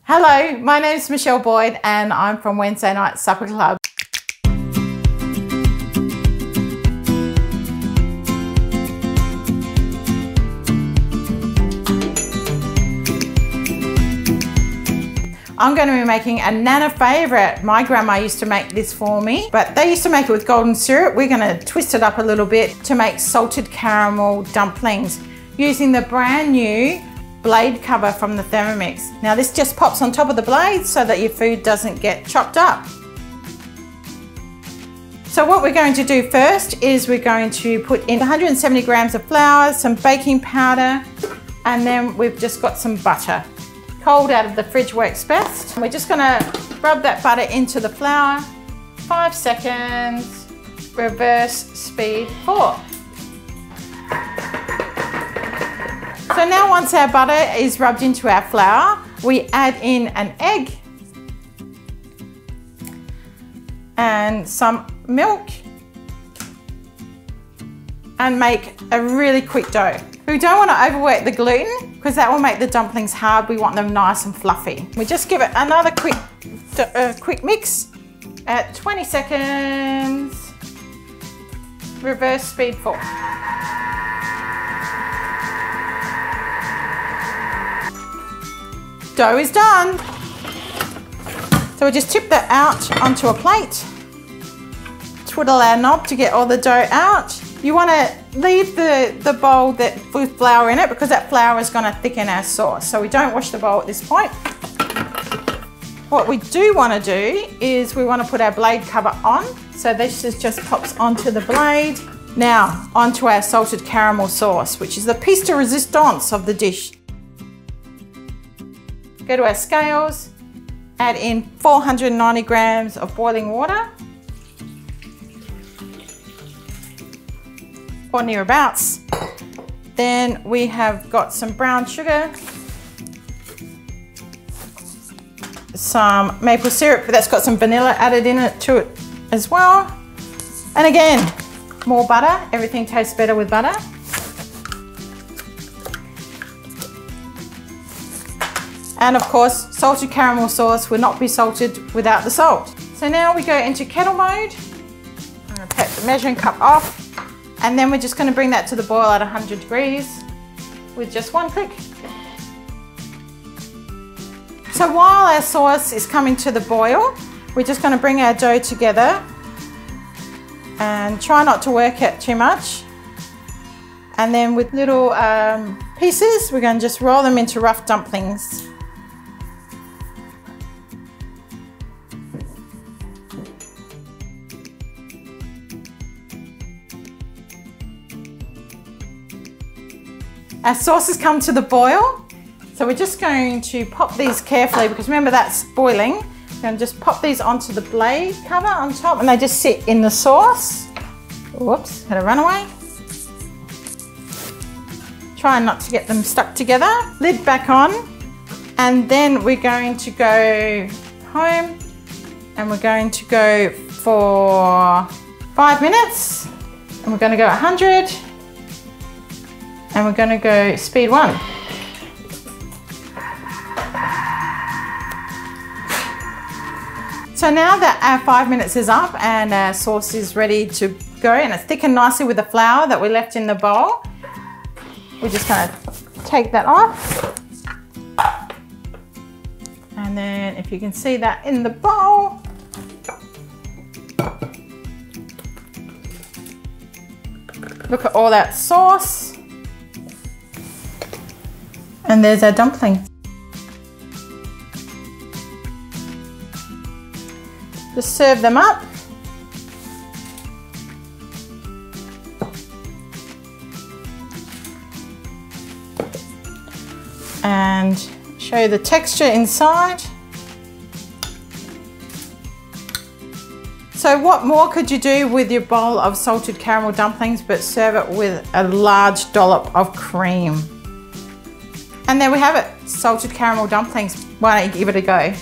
Hello, my name is Michelle Boyd and I'm from Wednesday Night Supper Club. I'm going to be making a Nana favourite. My grandma used to make this for me, but they used to make it with golden syrup. We're going to twist it up a little bit to make salted caramel dumplings using the brand new blade cover from the Thermomix. Now this just pops on top of the blade so that your food doesn't get chopped up. So what we're going to do first is we're going to put in 170 grams of flour, some baking powder, and then we've just got some butter. Cold out of the fridge works best. And we're just gonna rub that butter into the flour, 5 seconds, reverse speed 4. So now once our butter is rubbed into our flour, we add in an egg and some milk and make a really quick dough. We don't want to overwork the gluten because that will make the dumplings hard. We want them nice and fluffy. We just give it another quick mix at 20 seconds, reverse speed 4. Dough is done. So we just tip that out onto a plate. Twiddle our knob to get all the dough out. You want to leave the bowl with flour in it because that flour is going to thicken our sauce. So we don't wash the bowl at this point. What we do want to do is we want to put our blade cover on. So this just pops onto the blade. Now onto our salted caramel sauce, which is the piece de resistance of the dish. Go to our scales, add in 490 grams of boiling water. Or nearabouts. Then we have got some brown sugar, some maple syrup, but that's got some vanilla added in it to it as well. And again, more butter. Everything tastes better with butter. And of course, salted caramel sauce will not be salted without the salt. So now we go into kettle mode. I'm going to take the measuring cup off. And then we're just going to bring that to the boil at 100 degrees with just one click. So while our sauce is coming to the boil, we're just going to bring our dough together and try not to work it too much. And then with little pieces, we're going to just roll them into rough dumplings. Our sauce has come to the boil, so we're just going to pop these carefully because remember that's boiling. We're going to just pop these onto the blade cover on top and they just sit in the sauce. Whoops, had a runaway. Try not to get them stuck together. Lid back on, and then we're going to go home and we're going to go for 5 minutes and we're going to go 100. And we're going to go speed 1. So now that our 5 minutes is up and our sauce is ready to go and it's thickened nicely with the flour that we left in the bowl, we're just going to take that off. And then if you can see that in the bowl, look at all that sauce. And there's our dumpling. Just serve them up. And show you the texture inside. So what more could you do with your bowl of salted caramel dumplings but serve it with a large dollop of cream? And there we have it, salted caramel dumplings. Why don't you give it a go?